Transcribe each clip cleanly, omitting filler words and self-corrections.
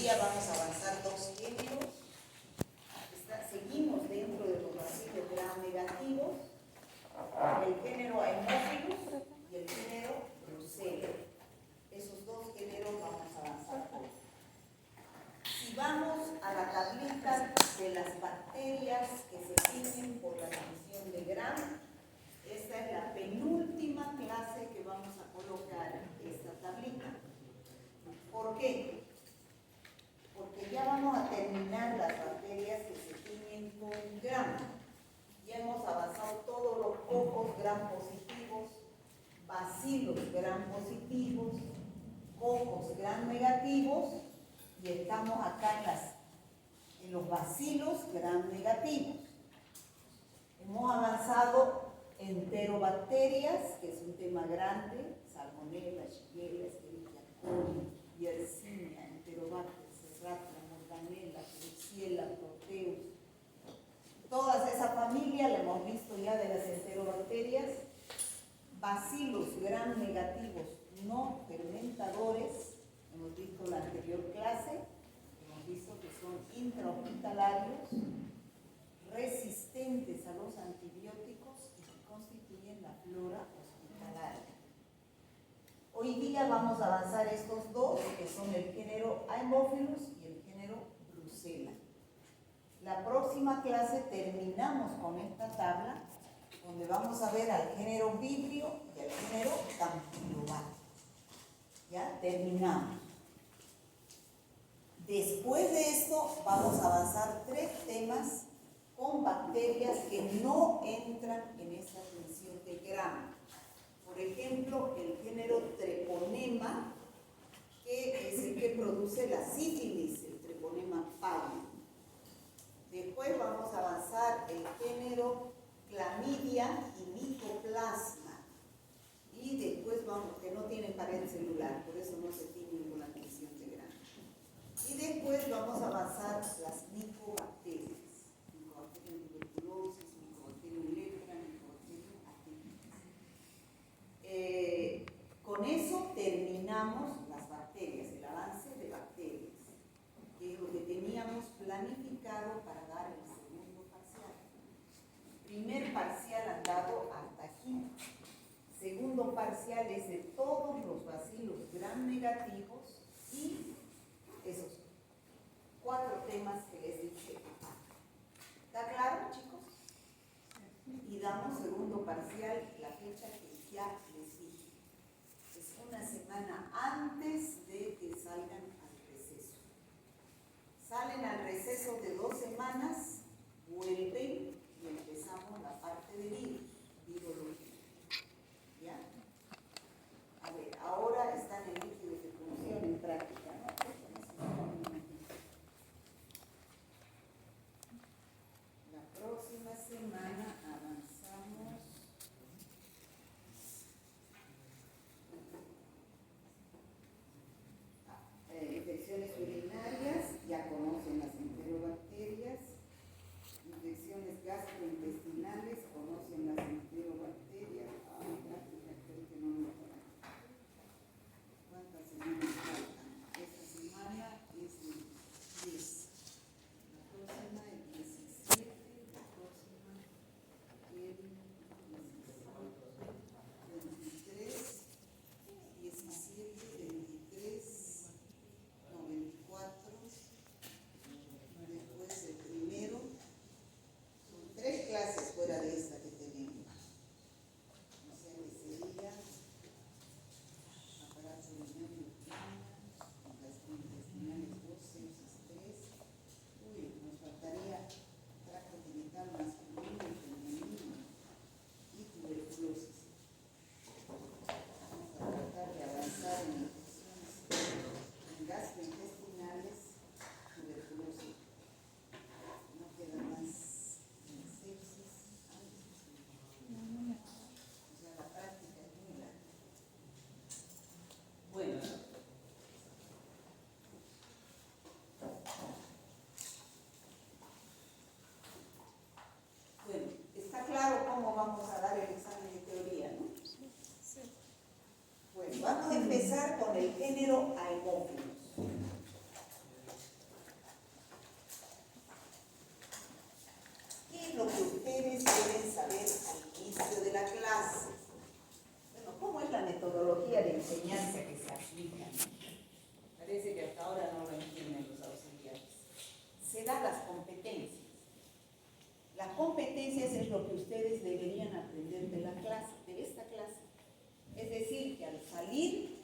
día vamos a avanzar dos géneros. Seguimos dentro de los bacilos gram negativos, el género Haemophilus y el género Brucella. Esos dos géneros vamos a avanzar hoy. Si vamos a la tablita de las bacterias que se tienen por la división de Gram, esta es la penúltima clase que vamos a colocar esta tablita. ¿Por qué? Porque ya vamos a terminar las bacterias que se tienen con Gram. Ya hemos avanzado todos los cocos Gram positivos, bacilos Gram positivos, cocos Gram negativos, y estamos acá en los bacilos Gram negativos. Hemos avanzado enterobacterias, que es un tema grande: Salmonella, Shigella, Escherichia coli, Yersinia, Enterobacter, Serratia, Morganella, Klebsiella, Proteus. Toda esa familia la hemos visto ya de las enterobacterias. Bacilos Gram negativos no fermentadores, hemos visto en la anterior clase, hemos visto que son intrahospitalarios, resistentes a los antibióticos y que constituyen la flora hospitalaria. Hoy día vamos a avanzar estos dos, que son el género Haemophilus y el género Brucella. La próxima clase terminamos con esta tabla, donde vamos a ver al género Vibrio y al género Campylobacter. Ya terminamos. Después de esto vamos a avanzar tres temas con bacterias que no entran en esta función de Gram. Por ejemplo, el género Treponema, que es el que produce la sífilis, el Treponema pallidum. Después vamos a avanzar el género Clamidia y Mycoplasma. Y después vamos, que no tienen pared celular, por eso no se tienen con la función de Gram. Y después vamos a avanzar las micobacterias. Mycobacterium tuberculosis, Mycobacterium lepra, Mycobacterium atypicus. Con eso terminamos las bacterias, el avance de bacterias, que es lo que teníamos planificado para dar el segundo parcial. Primer parcial han dado hasta aquí. Segundo parcial es de todos los bacilos Gram negativos y esos cuatro temas que les dije acá. ¿Está claro, chicos? Y damos segundo parcial la fecha que ya les dije. Es una semana antes de que salgan al receso. Salen al receso de 2 semanas, vuelven y empezamos la parte de virología. ¿Ya? A ver, ahora están en líquidos de función en práctica, ¿no? La próxima semana avanzamos infecciones urinarias, ya conocen las enterobacterias. Infecciones gastrointestinales, conocen las enterobacterias. Creo que no me acuerdo. ¿Cuántas semanas faltan? Esta semana es el 10. La próxima el 17. La próxima el 23. 17, 23. No, 24. lo que ustedes deberían aprender de la clase, de esta clase. Es decir, que al salir,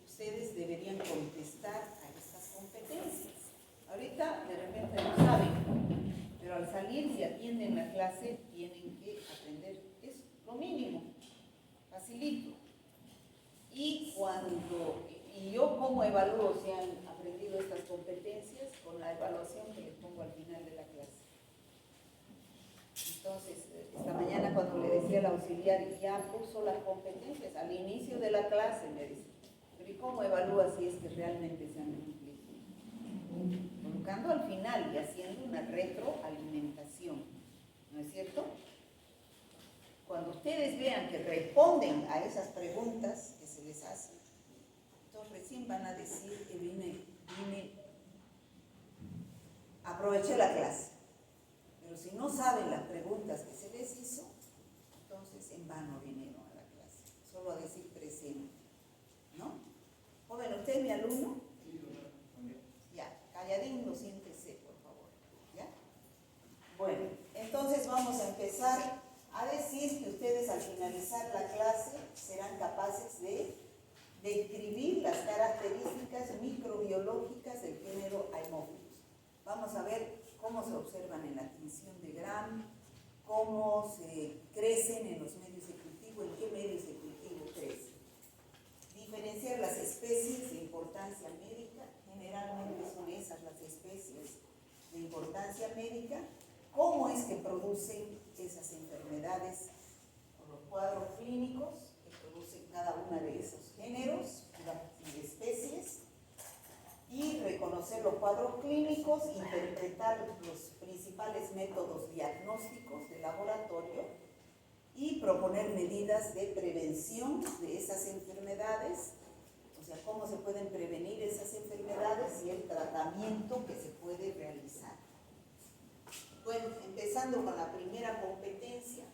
ustedes deberían contestar a estas competencias. Ahorita de repente no saben, pero al salir, si atienden la clase, tienen que aprender eso, lo mínimo, facilito. Y yo cómo evalúo si han aprendido estas competencias, con la evaluación que les pongo al final de la clase. Entonces, esta mañana cuando le decía al auxiliar, ya puso las competencias al inicio de la clase, me dice, pero ¿y cómo evalúa si es que realmente se han cumplido? Colocando al final y haciendo una retroalimentación, ¿no es cierto? Cuando ustedes vean que responden a esas preguntas que se les hacen, entonces recién van a decir que aproveché la clase. Pero si no saben las preguntas que se les hizo, entonces en vano vinieron a la clase. Solo a decir presente, ¿no? Joven, ¿usted es mi alumno? Ya, calladín, siéntese, por favor. ¿Ya? Bueno, entonces vamos a empezar a decir que ustedes al finalizar la clase serán capaces de describir las características microbiológicas del género Haemophilus. Vamos a ver cómo se observan en la tinción de Gram, cómo se crecen en los medios de cultivo, en qué medios de cultivo crecen. Diferenciar las especies de importancia médica, generalmente son esas las especies de importancia médica, cómo es que producen esas enfermedades o los cuadros clínicos que producen cada una de esos géneros y especies, y reconocer los cuadros clínicos, interpretar los principales métodos diagnósticos de laboratorio y proponer medidas de prevención de esas enfermedades, o sea, cómo se pueden prevenir esas enfermedades y el tratamiento que se puede realizar. Bueno, empezando con la primera competencia,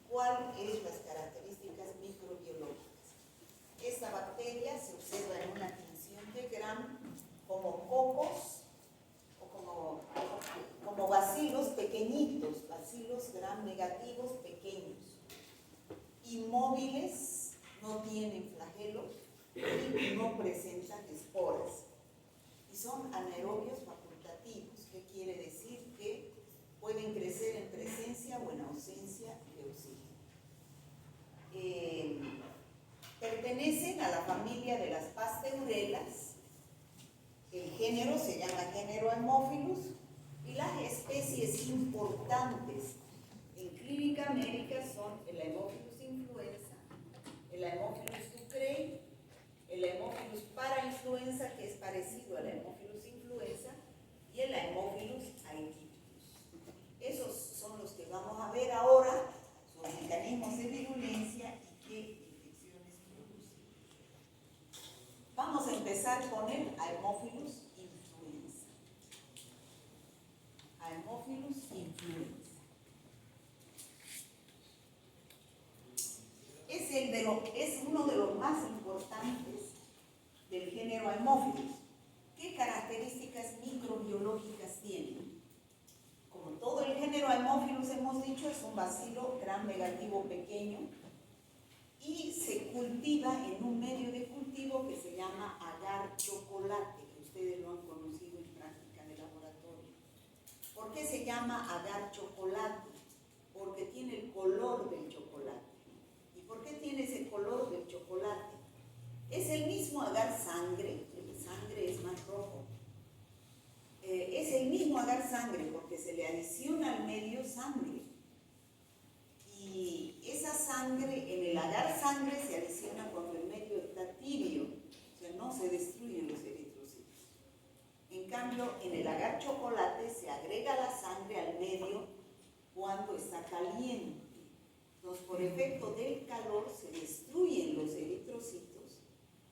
¿cuáles son las características microbiológicas? Esta bacteria se observa en una tinción de Gram como cocos o como bacilos pequeñitos, bacilos Gram negativos pequeños, inmóviles, no tienen flagelos y no presentan esporas. Y son anaerobios facultativos, que quiere decir que pueden crecer en presencia o en ausencia de oxígeno. Pertenecen a la familia de las pasteurelas. El género se llama género Haemophilus y las especies importantes en clínica médica son el Haemophilus influenza, el Haemophilus ducreyi, el Haemophilus parainfluenza, que es parecido al Haemophilus influenza, y el Haemophilus aegyptus. Esos son los que vamos a ver ahora, sus mecanismos de virulencia y qué infecciones producen. Vamos a empezar con el Haemophilus influenza. Haemophilus influenza. Es uno de los más importantes del género Haemophilus. ¿Qué características microbiológicas tiene? Como todo el género Haemophilus, hemos dicho, es un bacilo Gram negativo pequeño y se cultiva en un medio de cultivo que se llama agar chocolate, que ustedes lo han conocido en práctica de laboratorio. ¿Por qué se llama agar chocolate? Porque tiene el color del chocolate. ¿Y por qué tiene ese color del chocolate? Es el mismo agar sangre, el sangre es más rojo. Es el mismo agar sangre porque se le adiciona al medio sangre. Y esa sangre, en el agar sangre se adiciona cuando el medio está tibio, o sea, no se destruyen los eritrocitos. En cambio, en el agar chocolate se agrega la sangre al medio cuando está caliente. Entonces, por efecto del calor se destruyen los eritrocitos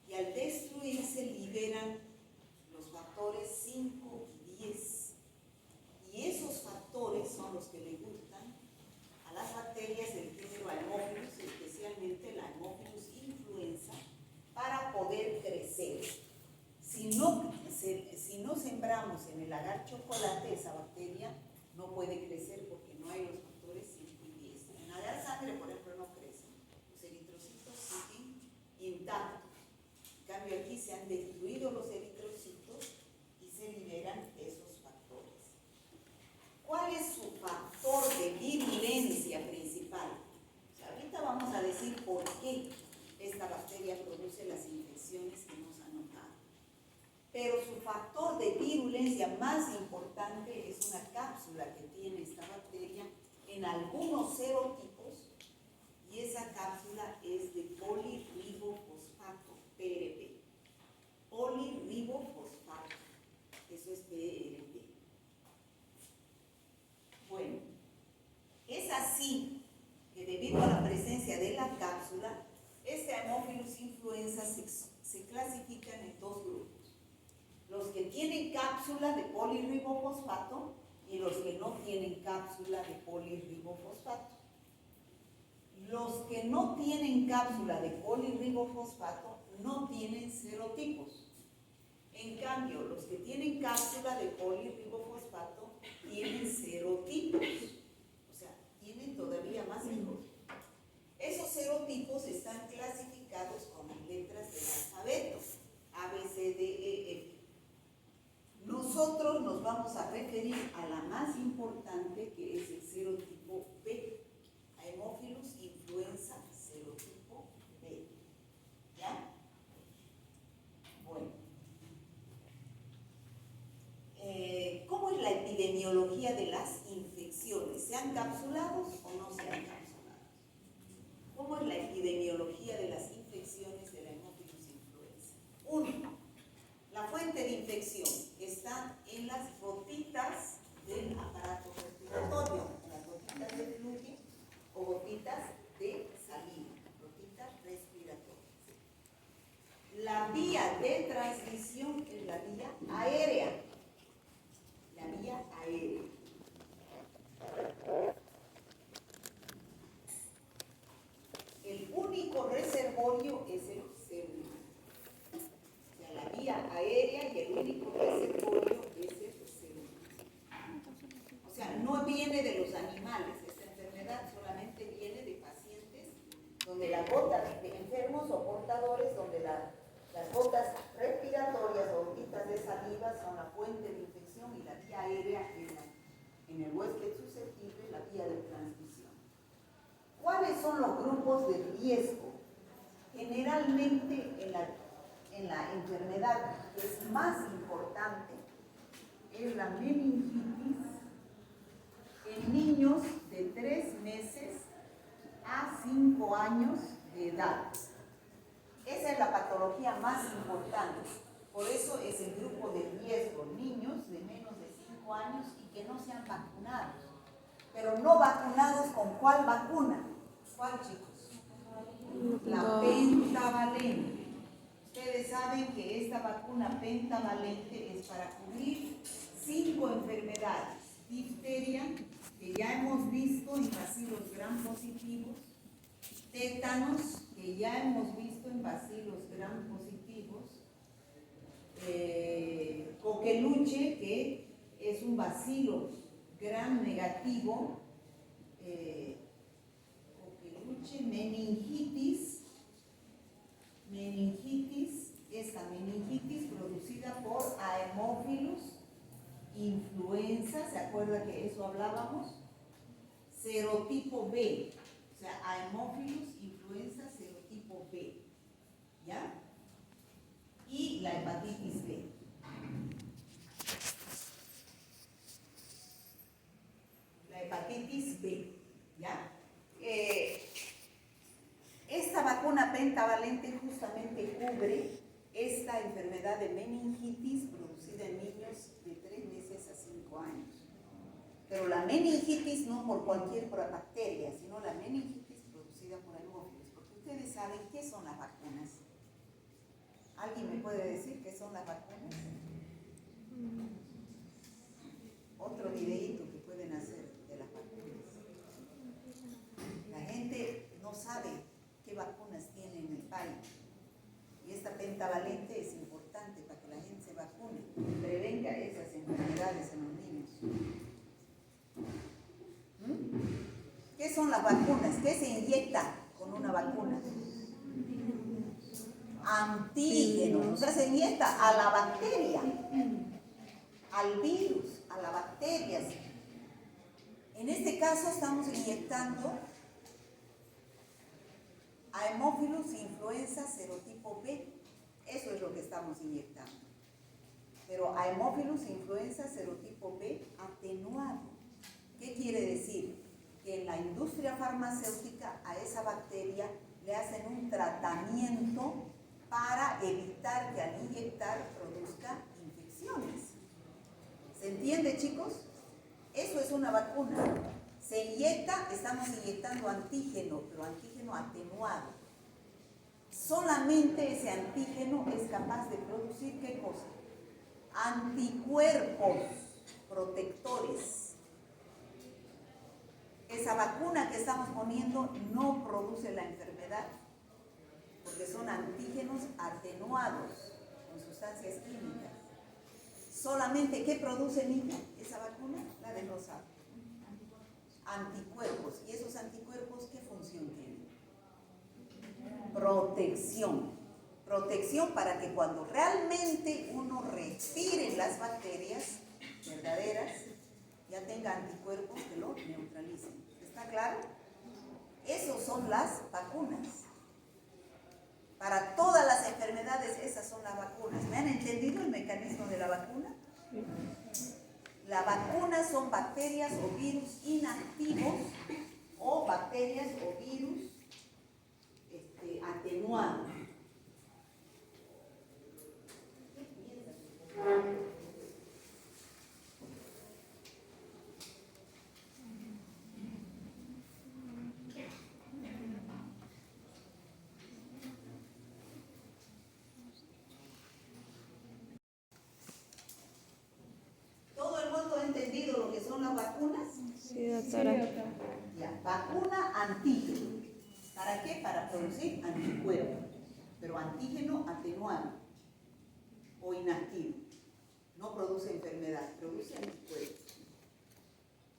y al destruirse liberan los factores 5 y 10. Y esos factores son los que le gustan a las bacterias del género Haemophilus, especialmente la Haemophilus influenza, para poder crecer. Si no sembramos en el agar chocolate, esa bacteria no puede crecer porque no hay los factores 5 y 10. se han destruido los eritrocitos y se liberan esos factores. ¿Cuál es su factor de virulencia principal? O sea, ahorita vamos a decir por qué esta bacteria produce las infecciones que hemos anotado. Pero su factor de virulencia más importante es una cápsula que tiene esta bacteria en algunos serotipos, y esa cápsula es de polirribofosfato, PRP. Polirribofosfato, eso es PRP. Bueno, es así que debido a la presencia de la cápsula, este Haemophilus influenza se clasifican en dos grupos. Los que tienen cápsula de polirribofosfato y los que no tienen cápsula de polirribofosfato. Los que no tienen cápsula de polirribofosfato no tienen serotipos. En cambio, los que tienen cápsula de polirribofosfato tienen serotipos. O sea, tienen todavía más hijos. Esos serotipos están clasificados con las letras del alfabeto, A, B, C, D, E, F. Nosotros nos vamos a referir a la más importante, que es el serotipo B. Haemophilus influenza serotipo B. ¿Ya? Bueno. ¿Cómo es la epidemiología de las infecciones? ¿Se han capsulados o no se han capsulados? ¿Cómo es la epidemiología de las infecciones de la Haemophilus influenza? 1. La fuente de infección está en las gotitas del aparato respiratorio, las gotitas de flujo o gotitas de saliva, gotitas respiratorias. La vía de transmisión es la vía aérea. La vía aérea. El único reservorio es el serum. O sea, la vía aérea y el único reservorio es el serum. O sea, no viene de los animales. Esta enfermedad solamente viene de pacientes donde la gota de enfermos o portadores, donde las gotas respiratorias o gotitas de saliva son la fuente de infección y la vía aérea en el huésped susceptible, la vía de transmisión. ¿Cuáles son los grupos de riesgo? Generalmente en la enfermedad que es más importante es la meningitis en niños de 3 meses a 5 años de edad. Esa es la patología más importante. Por eso es el grupo de riesgo, niños de menos de 5 años y que no sean vacunados. Pero no vacunados ¿con cuál vacuna? ¿Cuál, chicos? La pentavalente. Ustedes saben que esta vacuna pentavalente es para cubrir 5 enfermedades. Difteria, que ya hemos visto en bacilos gram positivos. Tétanos, que ya hemos visto en bacilos gram positivos. Coqueluche, que es un bacilo gram negativo. Coqueluche, meningitis, esta meningitis producida por Haemophilus influenza, ¿se acuerda que eso hablábamos? Serotipo B, o sea, Haemophilus influenza serotipo B, ¿ya? Y la hepatitis B. La hepatitis B, ¿ya? Esta vacuna pentavalente justamente cubre esta enfermedad de meningitis producida en niños de 3 meses a 5 años. Pero la meningitis no por cualquier bacteria, sino la meningitis producida por Haemophilus. Porque ustedes saben qué son las vacunas. ¿Alguien me puede decir qué son las vacunas? Otro videíto que pueden hacer de las vacunas. La gente no sabe qué vacunas tiene en el país. Y esta pentavalente es importante para que la gente se vacune y prevenga esas enfermedades en los niños. ¿Qué son las vacunas? ¿Qué se inyecta con una vacuna? Antígenos. O sea, se inyecta a la bacteria, al virus, a las bacterias. En este caso estamos inyectando a Haemophilus influenza serotipo B. Eso es lo que estamos inyectando. Pero a Haemophilus influenza serotipo B atenuado. ¿Qué quiere decir? Que en la industria farmacéutica a esa bacteria le hacen un tratamiento para evitar que al inyectar produzca infecciones. ¿Se entiende, chicos? Eso es una vacuna. Se inyecta, estamos inyectando antígeno, pero antígeno atenuado. Solamente ese antígeno es capaz de producir, ¿qué cosa? Anticuerpos protectores. Esa vacuna que estamos poniendo no produce la enfermedad, porque son antígenos atenuados con sustancias químicas. Solamente, ¿qué produce, niña, esa vacuna? La del rosado. Anticuerpos. ¿Y esos anticuerpos qué función tienen? Protección. Protección para que cuando realmente uno respire las bacterias verdaderas, ya tenga anticuerpos que lo neutralicen. ¿Está claro? Esas son las vacunas. Para todas las enfermedades, esas son las vacunas. ¿Me han entendido el mecanismo de la vacuna? La vacuna son bacterias o virus inactivos o bacterias o virus atenuados. ¿Todo el mundo ha entendido lo que son las vacunas? Sí, doctora. Ya, vacuna antígeno. ¿Para qué? Para producir anticuerpos, pero antígeno atenuado o inactivo. No produce enfermedad, produce anticuerpos.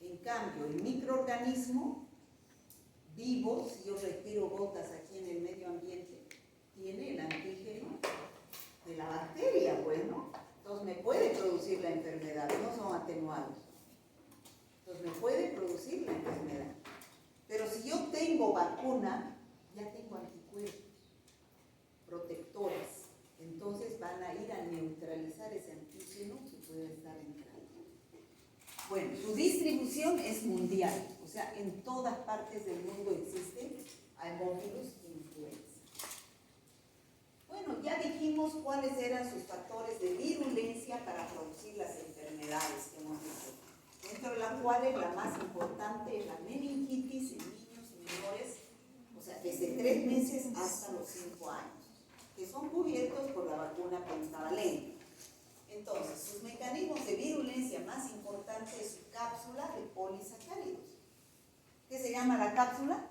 En cambio, el microorganismo vivo, si yo respiro gotas aquí en el medio ambiente, tiene el antígeno de la bacteria, bueno. Entonces me puede producir la enfermedad, no son atenuados. Entonces me puede producir la enfermedad. Pero si yo tengo vacuna, ya tengo anticuerpos protectores. Entonces van a ir a neutralizar ese antígeno que puede estar entrando. Bueno, su distribución es mundial. O sea, en todas partes del mundo existen Haemophilus influenza. Bueno, ya dijimos cuáles eran sus factores de virulencia para producir las enfermedades que hemos visto, dentro de las cuales la más importante es la meningitis en niños menores, o sea, desde 3 meses hasta los 5 años, que son cubiertos por la vacuna pentavalente. Entonces, sus mecanismos de virulencia más importantes es su cápsula de polisacáridos. ¿Qué se llama la cápsula?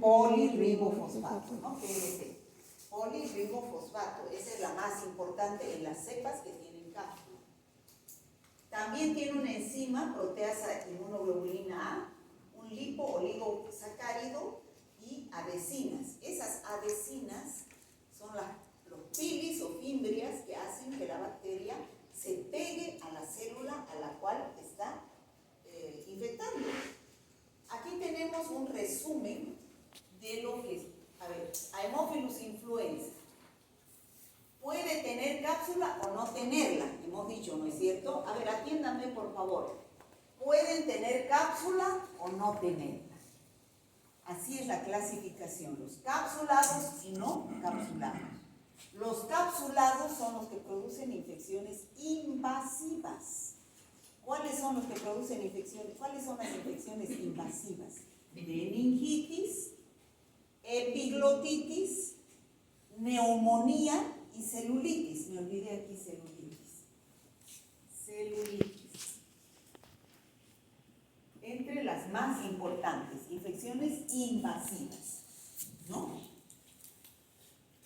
Polirribofosfato, ¿no? PLC. Polirribofosfato, esa es la más importante en las cepas que tienen cápsula. También tiene una enzima, proteasa inmunoglobulina A, un lipo-oligosacárido y adhesinas. Esas adhesinas son los pilis o fimbrias que hacen que la bacteria se pegue a la célula a la cual está infectando. Aquí tenemos un resumen de lo que es. A ver, Haemophilus influenza. ¿Puede tener cápsula o no tenerla? Hemos dicho, ¿no es cierto? A ver, atiéndanme por favor. ¿Pueden tener cápsula o no tenerla? Así es la clasificación. Los cápsulados y no cápsulados. Los cápsulados son los que producen infecciones invasivas. ¿Cuáles son los que producen infecciones? ¿Cuáles son las infecciones invasivas? Meningitis, epiglotitis, neumonía y celulitis. Me olvidé aquí celulitis. Celulitis. Entre las más importantes, infecciones invasivas, ¿no?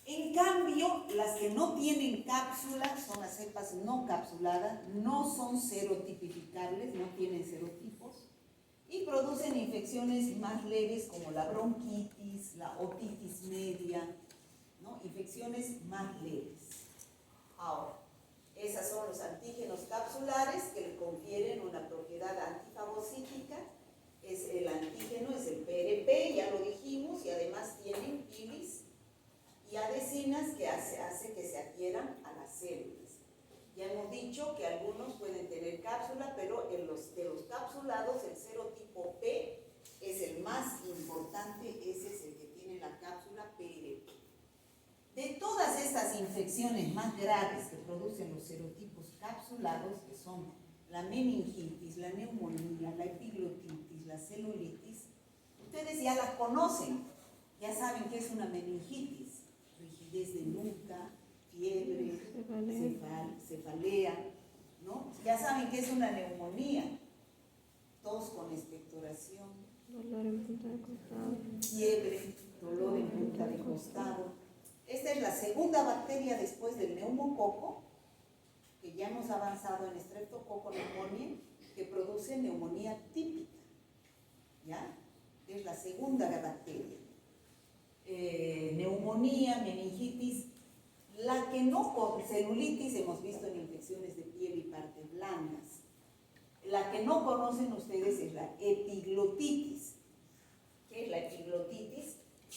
En cambio, las que no tienen cápsula son las cepas no capsuladas, no son serotipificables, no tienen serotipos y producen infecciones más leves como la bronquitis, la otitis media, ¿no? Infecciones más leves. Ahora, esos son los antígenos capsulares que le confieren una propiedad antifagocítica. El antígeno es el PRP, ya lo dijimos, y además tienen pilis y adhesinas que hace que se adhieran a las células. Ya hemos dicho que algunos pueden tener cápsula, pero de los capsulados, el serotipo P es el más importante, ese es el que tiene la cápsula PRP. De todas estas infecciones más graves que producen los serotipos capsulados, que son la meningitis, la neumonía, la epiglotitis, la celulitis, ustedes ya las conocen, ya saben qué es una meningitis: rigidez de nuca, fiebre, cefalea, ¿no? Ya saben qué es una neumonía: tos con expectoración, dolor en punta de costado, fiebre, dolor en punta de costado. Esta es la segunda bacteria después del neumococo, que ya hemos avanzado en Streptococcus pneumoniae, que produce neumonía típica. ¿Ya? Es la segunda bacteria. Neumonía, meningitis, la que no, celulitis hemos visto en infecciones de piel y partes blandas. La que no conocen ustedes es la epiglotitis. ¿Qué es la epiglotitis?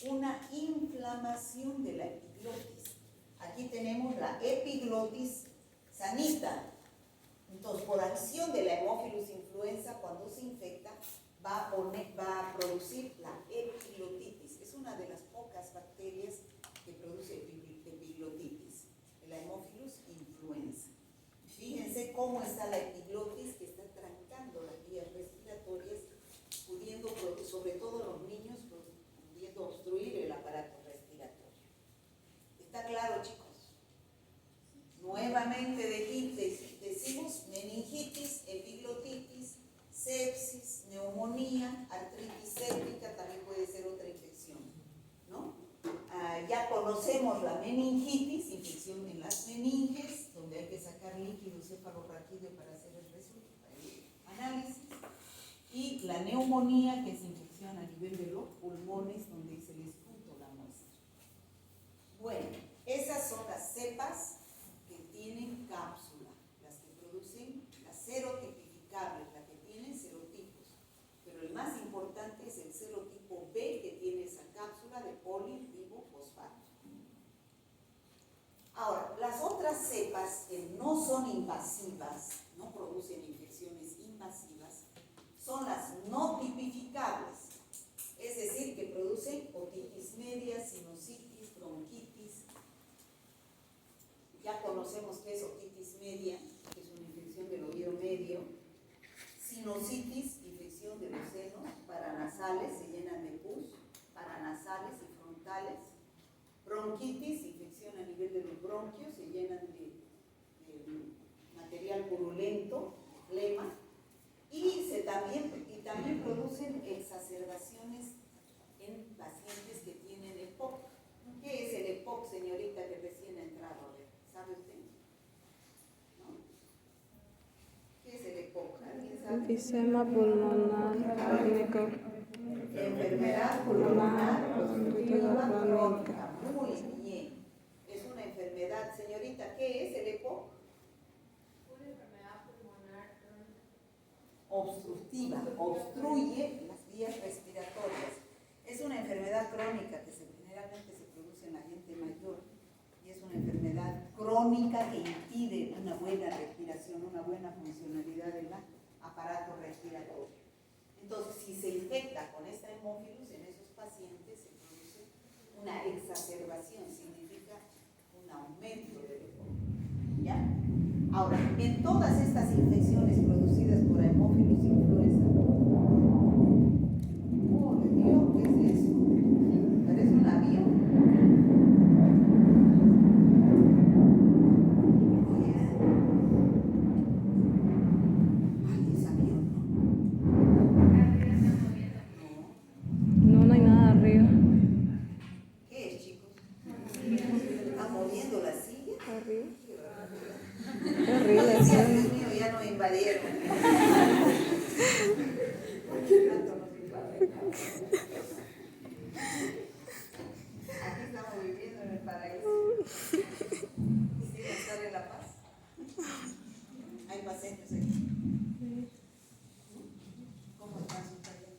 Una inflamación de la epiglotis. Aquí tenemos la epiglotis sanita. Entonces, por acción de la Haemophilus influenza, cuando se infecta, va a producir la epiglotitis. Es una de las pocas bacterias que produce epiglotitis, la Haemophilus influenza. Fíjense cómo está la epiglotis, que está trancando las vías respiratorias, pudiendo, sobre todo los niños, pudiendo obstruir el aparato respiratorio. ¿Está claro, chicos? Nuevamente decimos meningitis, epiglotitis, sepsis, neumonía, artritis séptica, también puede ser otra infección, ¿no? Ya conocemos la meningitis, infección en las meninges, donde hay que sacar líquido cefalorraquídeo para hacer el análisis, y la neumonía, que es infección a nivel de los pulmones, donde se les puso la muestra. Bueno, esas son las cepas que tienen cápsula, las que producen las serotipificables, las que tienen serotipos, pero el más importante es el serotipo B, que tiene esa cápsula de polirribofosfato. Ahora, las otras cepas que no son invasivas, no producen infecciones invasivas, son las no tipificables, es decir, que producen otitis media, sinusitis, bronquitis. Ya conocemos qué es otitis media, que es una infección del oído medio. Sinusitis, infección de los senos paranasales, se llenan de pus, paranasales y frontales. Bronquitis, infección a nivel de los bronquios, se llenan de material purulento, flema. Y también producen exacerbaciones en pacientes que tienen EPOC. ¿Qué es el EPOC, señorita, que recién ha entrado? A ver, ¿sabe usted? ¿No? ¿Qué es el EPOC? ¿Alguien sabe? enfisema pulmonar crónico, Enfermedad pulmonar obstructiva crónica. Muy bien. Es una enfermedad, señorita. ¿Qué es el EPOC? Una enfermedad pulmonar crónica. Obstructiva, obstruye las vías respiratorias. Es una enfermedad crónica que generalmente se produce en la gente mayor, y es una enfermedad crónica que impide una buena respiración, una buena funcionalidad del aparato respiratorio. Entonces, si se infecta con esta hemófilus en esos pacientes, se produce una exacerbación, significa un aumento del EPOC. ¿Ya? Ahora, en todas estas infecciones producidas por Haemophilus influenza, ¡oh, Dios! ¿Qué es eso? Parece un avión. Ay, es avión, ¿no? no hay nada arriba, ¿Qué es, chicos? ¿Están moviendo la silla? arriba, Qué horrible, Dios sí. mío, ya nos invadieron. Aquí estamos viviendo en el paraíso. Hay pacientes aquí. Sí. ¿Cómo están sus pacientes?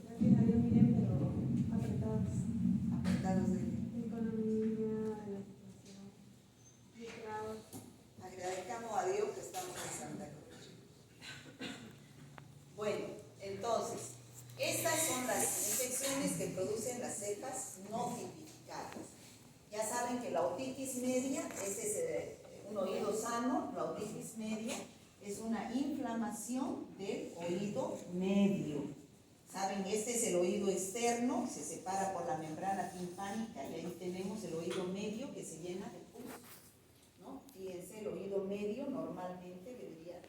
Gracias a Dios, bien, pero apretados. Apretados de Economía, la situación. De trabajo. agradezcamos a Dios que estamos en Santa Cruz. Bueno, entonces, estas son las infecciones que producen las cepas no tipificadas. Ya saben que la otitis media, este es un oído sano, la otitis media es una inflamación del oído medio. Saben, este es el oído externo, se separa por la membrana timpánica y ahí tenemos el oído medio que se llena de pus, ¿no? Fíjense, el oído medio normalmente debería